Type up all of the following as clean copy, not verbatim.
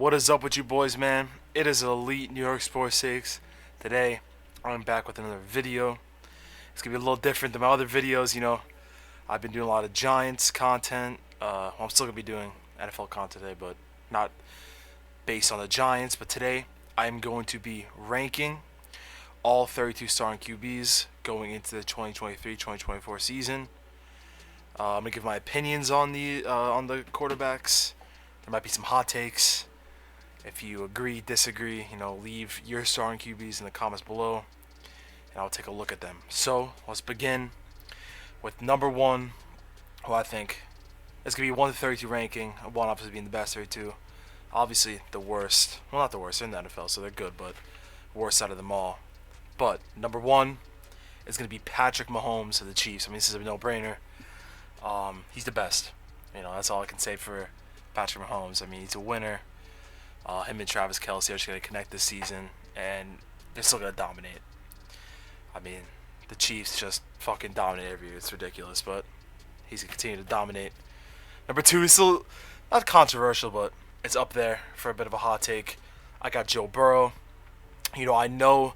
What is up with you boys, man? It is Elite New York Sports 6. Today, I'm back with another video. It's going to be a little different than my other videos, I've been doing a lot of Giants content. I'm still going to be doing NFL content today, but not based on the Giants. But today, I'm going to be ranking all 32 starting QBs going into the 2023-2024 season. I'm going to give my opinions on the quarterbacks. There might be some hot takes. If you agree, disagree, leave your starting QBs in the comments below, and I'll take a look at them. So let's begin with number one, who I think is going to be 1 to 32 ranking. One obviously being the best 32. Obviously the worst. Well, not the worst. They're in the NFL, so they're good, but worst out of them all. But number one is going to be Patrick Mahomes of the Chiefs. I mean, this is a no-brainer. He's the best. That's all I can say for Patrick Mahomes. I mean, he's a winner. Him and Travis Kelce are just going to connect this season, and they're still going to dominate. I mean, the Chiefs just fucking dominate every year. It's ridiculous, but he's going to continue to dominate. Number two is still not controversial, but it's up there for a bit of a hot take. I got Joe Burrow. I know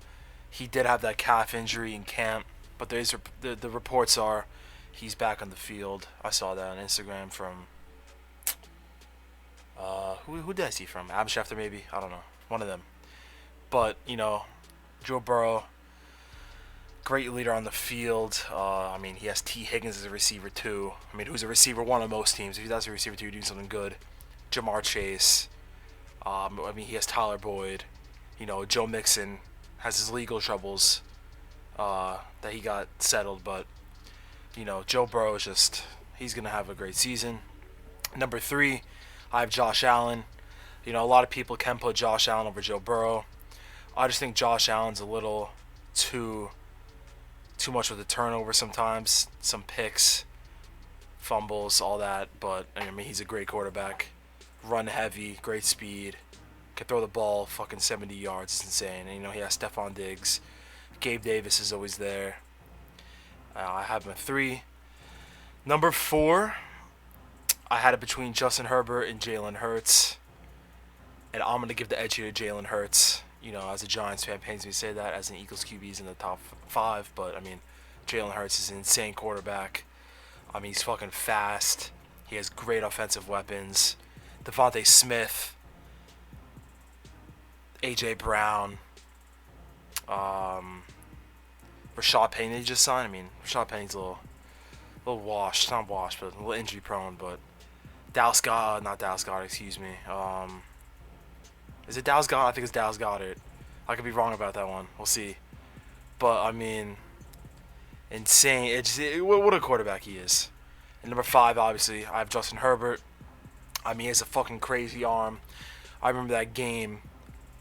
he did have that calf injury in camp, but the reports are he's back on the field. I saw that on Instagram from... who did I see from? Adam Schefter, maybe? I don't know. One of them. But, Joe Burrow, great leader on the field. I mean, he has T. Higgins as a receiver, too. I mean, who's a receiver one on most teams. If he does a receiver, too, you're doing something good. Jamar Chase. He has Tyler Boyd. Joe Mixon has his legal troubles that he got settled. But, Joe Burrow is just, he's going to have a great season. Number three, I have Josh Allen. A lot of people can put Josh Allen over Joe Burrow. I just think Josh Allen's a little too much with the turnover sometimes. Some picks, fumbles, all that. But, he's a great quarterback. Run heavy, great speed. Can throw the ball fucking 70 yards. It's insane. And, he has Stephon Diggs. Gabe Davis is always there. I have him at 3. Number 4, I had it between Justin Herbert and Jalen Hurts. And I'm going to give the edge here to Jalen Hurts. As a Giants fan, it pains me to say that. As an Eagles QB's in the top 5. But, Jalen Hurts is an insane quarterback. He's fucking fast. He has great offensive weapons. Devontae Smith. A.J. Brown. Rashad Penny just signed. Rashad Penny's a little washed. Not washed, but a little injury prone. But Dallas Goddard, excuse me. Is it Dallas Goddard? I think it's Dallas Goddard. I could be wrong about that one. We'll see. But, insane. What a quarterback he is. And number 5, obviously, I have Justin Herbert. He has a fucking crazy arm. I remember that game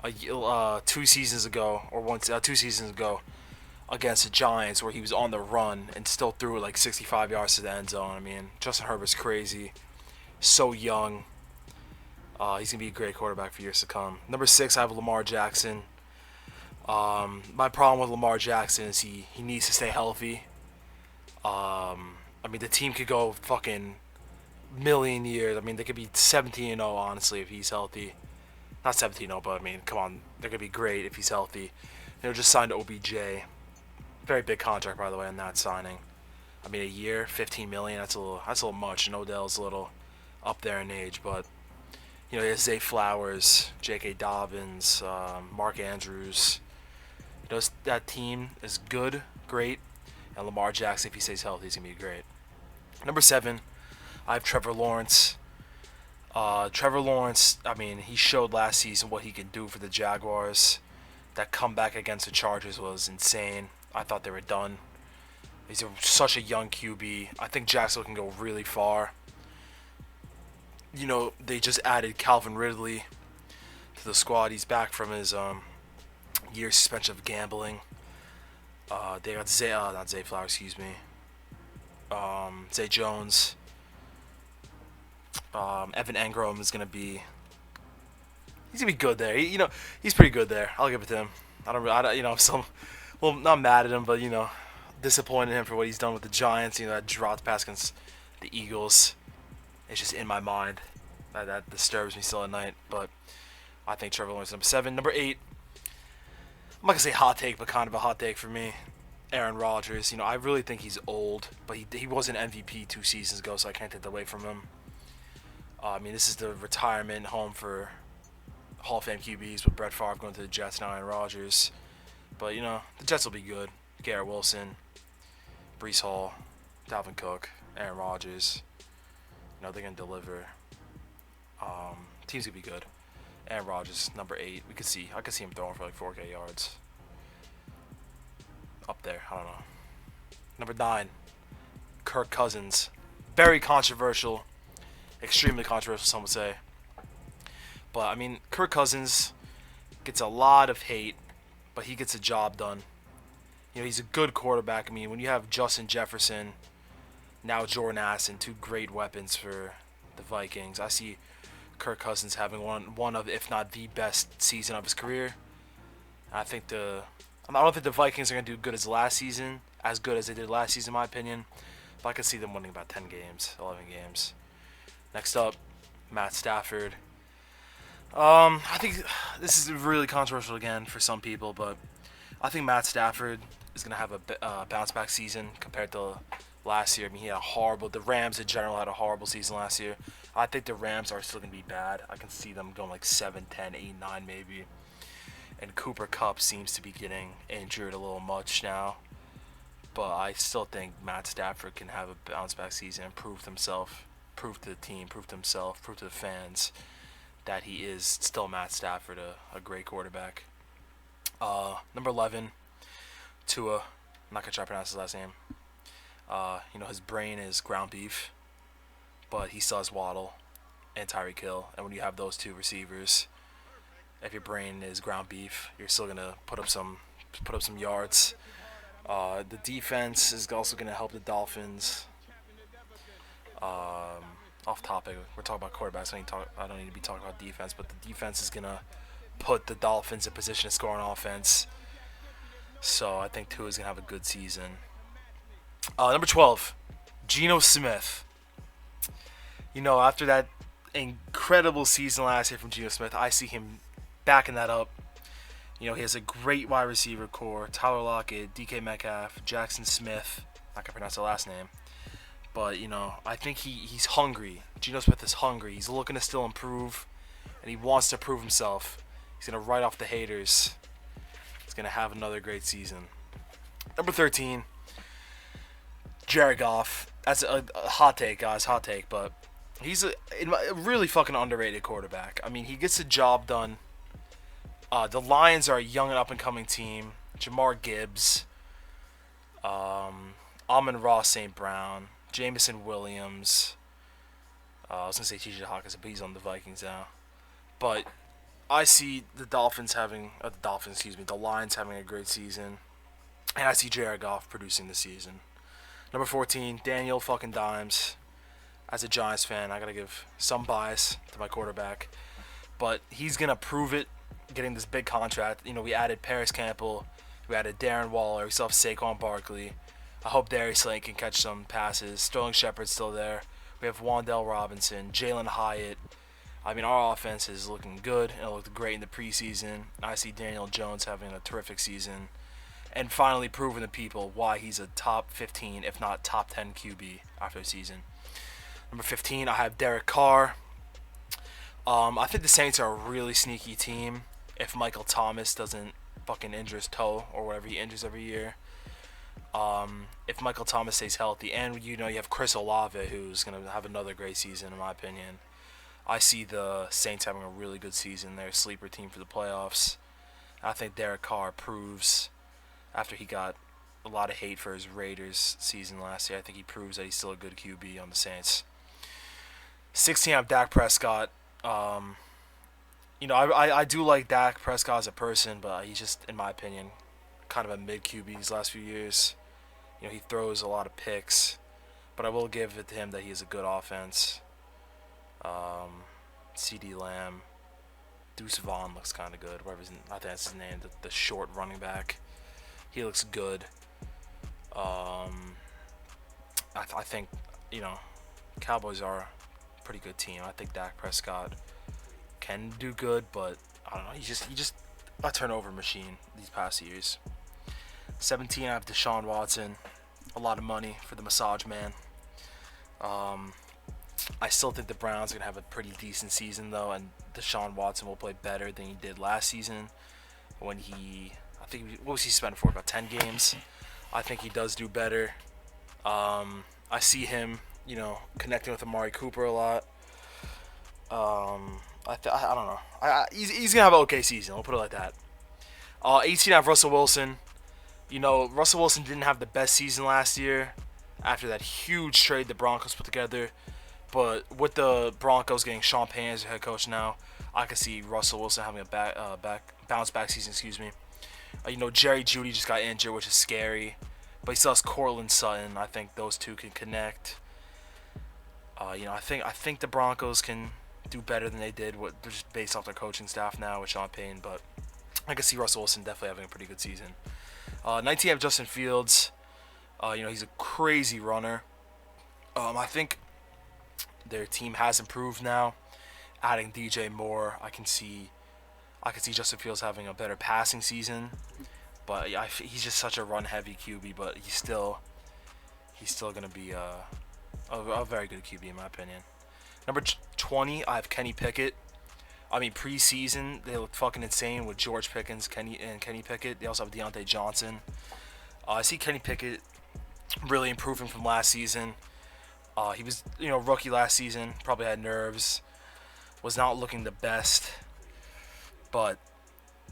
2 seasons ago, or 2 seasons ago, against the Giants, where he was on the run and still threw it like 65 yards to the end zone. Justin Herbert's crazy. So young. He's going to be a great quarterback for years to come. Number 6, I have Lamar Jackson. My problem with Lamar Jackson is he needs to stay healthy. The team could go fucking million years. They could be 17-0, honestly, if he's healthy. Not 17-0, but, come on. They're going to be great if he's healthy. They're just signed to OBJ. Very big contract, by the way, on that signing. A year, $15 million, that's a little much. And Odell's a little up there in age, but... he has Zay Flowers, J.K. Dobbins, Mark Andrews. That team is good, great. And Lamar Jackson, if he stays healthy, he's going to be great. Number 7, I have Trevor Lawrence. Trevor Lawrence, he showed last season what he can do for the Jaguars. That comeback against the Chargers was insane. I thought they were done. He's such a young QB. I think Jacksonville can go really far. They just added Calvin Ridley to the squad. He's back from his year suspension of gambling. They got Zay Flowers, excuse me. Zay Jones. Evan Engram is gonna be. He's gonna be good there. He's pretty good there. I'll give it to him. I'm still, not mad at him, but disappointed in him for what he's done with the Giants. That dropped pass against the Eagles. It's just in my mind. That disturbs me still at night. But I think Trevor Lawrence is number 7. Number 8, I'm not gonna say hot take, but kind of a hot take for me. Aaron Rodgers. You know, I really think he's old, but he was an MVP 2 seasons ago, so I can't take that away from him. I mean, this is the retirement home for Hall of Fame QBs with Brett Favre going to the Jets and Aaron Rodgers. But, you know, the Jets will be good. Garrett Wilson, Breece Hall, Dalvin Cook, Aaron Rodgers. You know, they're going to deliver. Team's going to be good. Aaron Rodgers, number 8. I could see him throwing for like 4K yards. Up there, I don't know. Number 9, Kirk Cousins. Very controversial. Extremely controversial, some would say. But, I mean, Kirk Cousins gets a lot of hate, but he gets the job done. You know, he's a good quarterback. I mean, when you have Justin Jefferson, now Jordan Addison, 2 great weapons for the Vikings, I see Kirk Cousins having one of, if not the best season of his career. I don't think the Vikings are going to do good as good as they did last season, in my opinion. But I could see them winning about 10 games, 11 games. Next up, Matt Stafford. I think this is really controversial again for some people, but I think Matt Stafford is going to have a bounce-back season compared to last year. I mean, the Rams in general had a horrible season last year. I think the Rams are still going to be bad. I can see them going like 7, 10, 8, 9 maybe. And Cooper Kupp seems to be getting injured a little much now. But I still think Matt Stafford can have a bounce-back season and prove himself, prove to the team, prove to himself, prove to the fans that he is still Matt Stafford, a great quarterback. Number 11, Tua. I'm not going to try to pronounce his last name. You know, his brain is ground beef, but he still has Waddle and Tyreek Hill. And when you have those 2 receivers, if your brain is ground beef, you're still going to put up some yards. The defense is also going to help the Dolphins. Off topic, we're talking about quarterbacks. I don't need to be talking about defense, but the defense is going to put the Dolphins in position to score on offense. So I think Tua is going to have a good season. Number 12, Geno Smith. You know, after that incredible season last year from Geno Smith, I see him backing that up. You know, he has a great wide receiver core. Tyler Lockett, DK Metcalf, Jackson Smith. Not going to pronounce the last name. But, you know, I think he's hungry. Geno Smith is hungry. He's looking to still improve, and he wants to prove himself. He's going to write off the haters. He's going to have another great season. Number 13, Jared Goff. That's a hot take, guys. Hot take, but he's a really fucking underrated quarterback. I mean, he gets the job done. The Lions are a young and up-and-coming team. Jamar Gibbs, Amon-Ra St. Brown, Jameson Williams. I was going to say T.J. Hawkins, but he's on the Vikings now. But I see the Lions having a great season. And I see Jared Goff producing this season. Number 14, Daniel fucking Dimes. As a Giants fan, I got to give some bias to my quarterback. But he's going to prove it getting this big contract. You know, we added Paris Campbell. We added Darren Waller. We still have Saquon Barkley. I hope Darius Slay can catch some passes. Sterling Shepard's still there. We have Wan'Dale Robinson, Jalen Hyatt. I mean, our offense is looking good, and it looked great in the preseason. I see Daniel Jones having a terrific season, and finally proving to people why he's a top 15, if not top 10 QB after the season. Number 15, I have Derek Carr. I think the Saints are a really sneaky team if Michael Thomas doesn't fucking injure his toe or whatever he injures every year. If Michael Thomas stays healthy, and you have Chris Olave, who's going to have another great season in my opinion. I see the Saints having a really good season. They're a sleeper team for the playoffs. I think Derek Carr proves, after he got a lot of hate for his Raiders season last year, I think he proves that he's still a good QB on the Saints. 16, I have Dak Prescott. I do like Dak Prescott as a person, but he's just, in my opinion, kind of a mid QB these last few years. He throws a lot of picks, but I will give it to him that he has a good offense. CeeDee Lamb, Deuce Vaughn looks kind of good. I think that's his name, the short running back. He looks good. I think, Cowboys are a pretty good team. I think Dak Prescott can do good, but I don't know. He just a turnover machine these past years. 17, I have Deshaun Watson. A lot of money for the massage man. I still think the Browns are gonna have a pretty decent season though, and Deshaun Watson will play better than he did last season. When I think what was he spending for about 10 games? I think he does do better. I see him, connecting with Amari Cooper a lot. I don't know. He's gonna have an okay season. I'll put it like that. 18, I have Russell Wilson. Russell Wilson didn't have the best season last year after that huge trade the Broncos put together. But with the Broncos getting Sean Payton as their head coach now, I can see Russell Wilson having a bounce back season. Excuse me. Jerry Jeudy just got injured, which is scary. But he still has Cortland Sutton. I think those two can connect. I think the Broncos can do better than they did. Just based off their coaching staff now with Sean Payton. But I can see Russell Wilson definitely having a pretty good season. 19, I have Justin Fields. He's a crazy runner. I think their team has improved now. Adding DJ Moore, I can see Justin Fields having a better passing season. But yeah, he's just such a run-heavy QB. But he's still gonna be a very good QB in my opinion. Number 20, I have Kenny Pickett. I mean, preseason they looked fucking insane with George Pickens, Kenny Pickett. They also have Deontay Johnson. I see Kenny Pickett really improving from last season. He was, rookie last season. Probably had nerves. Was not looking the best. But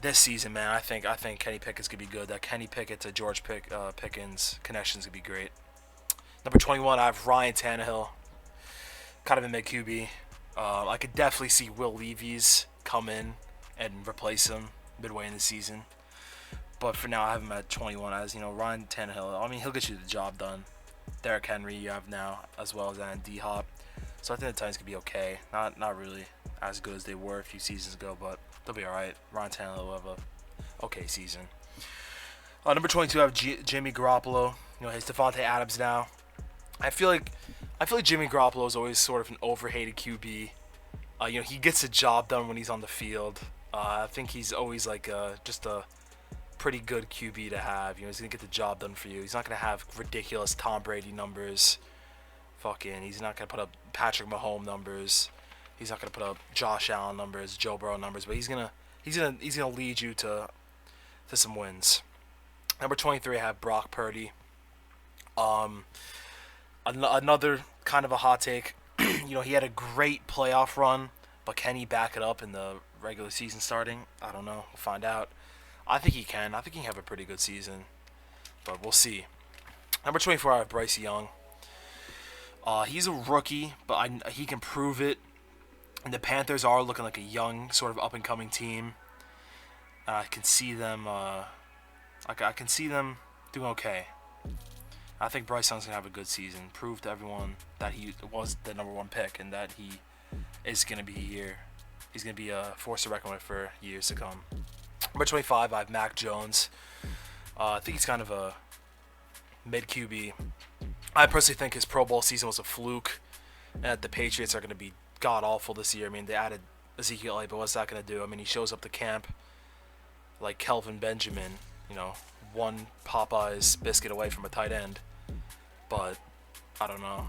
this season, man, I think Kenny Pickett's gonna be good. That Kenny Pickett to George Pickens connection's gonna be great. Number 21, I have Ryan Tannehill. Kind of a mid QB. I could definitely see Will Levis come in and replace him midway in the season. But for now, I have him at 21 as, Ryan Tannehill. I mean, he'll get you the job done. Derrick Henry you have now, as well as D-Hop. So I think the Titans could be okay. Not really as good as they were a few seasons ago, but they'll be all right. Ryan Tannehill will have a okay season. Number 22, I have Jimmy Garoppolo. He's Devontae Adams now. I feel like Jimmy Garoppolo is always sort of an overhated QB. He gets the job done when he's on the field. I think he's always like just a pretty good QB to have. He's gonna get the job done for you. He's not gonna have ridiculous Tom Brady numbers. He's not gonna put up Patrick Mahomes numbers. He's not gonna put up Josh Allen numbers, Joe Burrow numbers. But he's gonna lead you to some wins. Number 23, I have Brock Purdy. Another kind of a hot take. He had a great playoff run, but can he back it up in the regular season starting? I don't know. We'll find out. I think he can. I think he can have a pretty good season, but we'll see. Number 24, I have Bryce Young. He's a rookie, but he can prove it. And the Panthers are looking like a young, sort of up-and-coming team. I can see them. I can see them doing okay. I think Bryce Young's gonna have a good season. Prove to everyone that he was the number one pick and that he is gonna be here. He's gonna be a force to reckon with for years to come. Number 25, I have Mac Jones. I think he's kind of a mid QB. I personally think his Pro Bowl season was a fluke, and that the Patriots are going to be god awful this year. I mean, they added Ezekiel Elliott, but what's that going to do? I mean, he shows up to camp like Kelvin Benjamin, one Popeye's biscuit away from a tight end. But I don't know.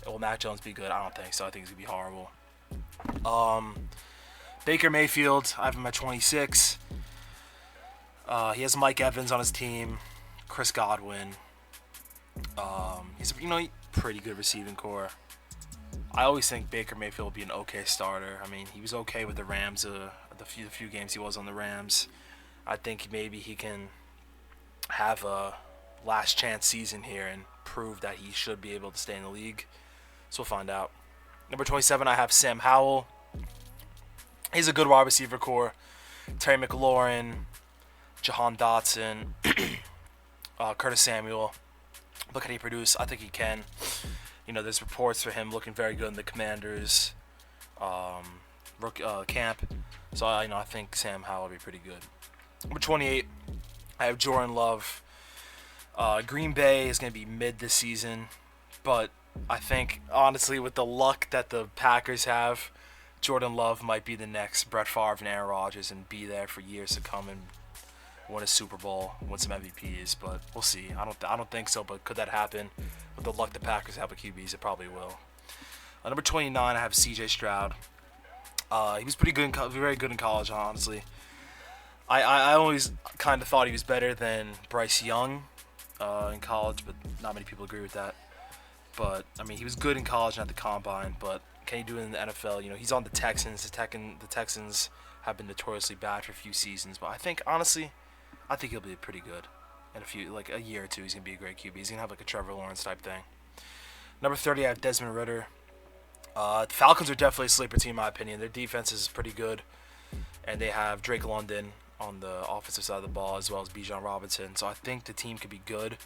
Will Mac Jones be good? I don't think so. I think he's going to be horrible. Baker Mayfield, I have him at 26. He has Mike Evans on his team, Chris Godwin. He's a pretty good receiving core. I always think Baker Mayfield will be an okay starter. I mean, he was okay with the Rams the few games he was on the Rams. I think maybe he can have a last chance season here and prove that he should be able to stay in the league. So we'll find out. Number 27, I have Sam Howell. He's a good wide receiver core. Terry McLaurin, Jahan Dotson, Curtis Samuel. Look at he produce. I think he can. There's reports for him looking very good in the Commanders camp. So I think Sam Howell will be pretty good. Number 28, I have Jordan Love. Green Bay is going to be mid this season, but I think honestly with the luck that the Packers have, Jordan Love might be the next Brett Favre and Aaron Rodgers and be there for years to come and win a Super Bowl, win some MVPs, but we'll see. I don't think so, but could that happen? With the luck the Packers have with QBs, it probably will. Number 29, I have C.J. Stroud. He was pretty good, very good in college, honestly. I always kind of thought he was better than Bryce Young in college, but not many people agree with that. But I mean, he was good in college and at the combine, but can he do it in the NFL? You know, he's on the Texans. The Texans have been notoriously bad for a few seasons, but I think honestly, I think he'll be pretty good in like a year or two. He's gonna be a great QB. He's gonna have like a Trevor Lawrence type thing. Number 30, I have Desmond Ridder. The Falcons are definitely a sleeper team, in my opinion. Their defense is pretty good, and they have Drake London on the offensive side of the ball as well as Bijan Robinson. So I think the team could be good,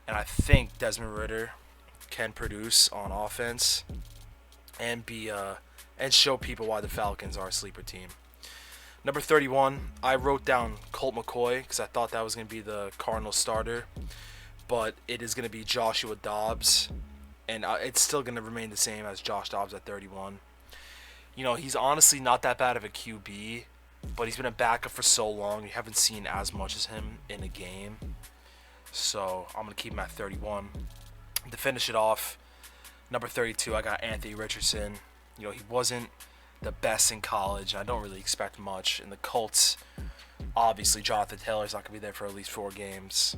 and I think Desmond Ridder can produce on offense and be and show people why the Falcons are a sleeper team. Number 31, I wrote down Colt McCoy because I thought that was going to be the Cardinals starter, but it is going to be Joshua Dobbs, and it's still going to remain the same as Josh Dobbs at 31. You know, he's honestly not that bad of a QB, but he's been a backup for so long. You haven't seen as much as him in a game, so I'm going to keep him at 31. To finish it off, number 32, I got Anthony Richardson. You know, he wasn't the best in college. I don't really expect much. In the Colts, obviously, Jonathan Taylor's not going to be there for at least 4 games.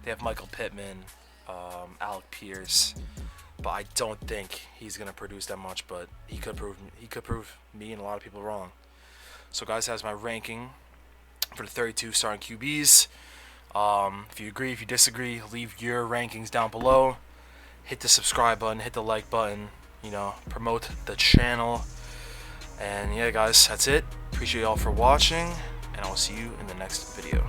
They have Michael Pittman, Alec Pierce, but I don't think he's going to produce that much, but he could prove me and a lot of people wrong. So, guys, that's my ranking for the 32 starting QBs. If you agree, if you disagree, leave your rankings down below. Hit the subscribe button, hit the like button, you know, promote the channel. And yeah, guys, that's it. Appreciate y'all for watching, and I will see you in the next video.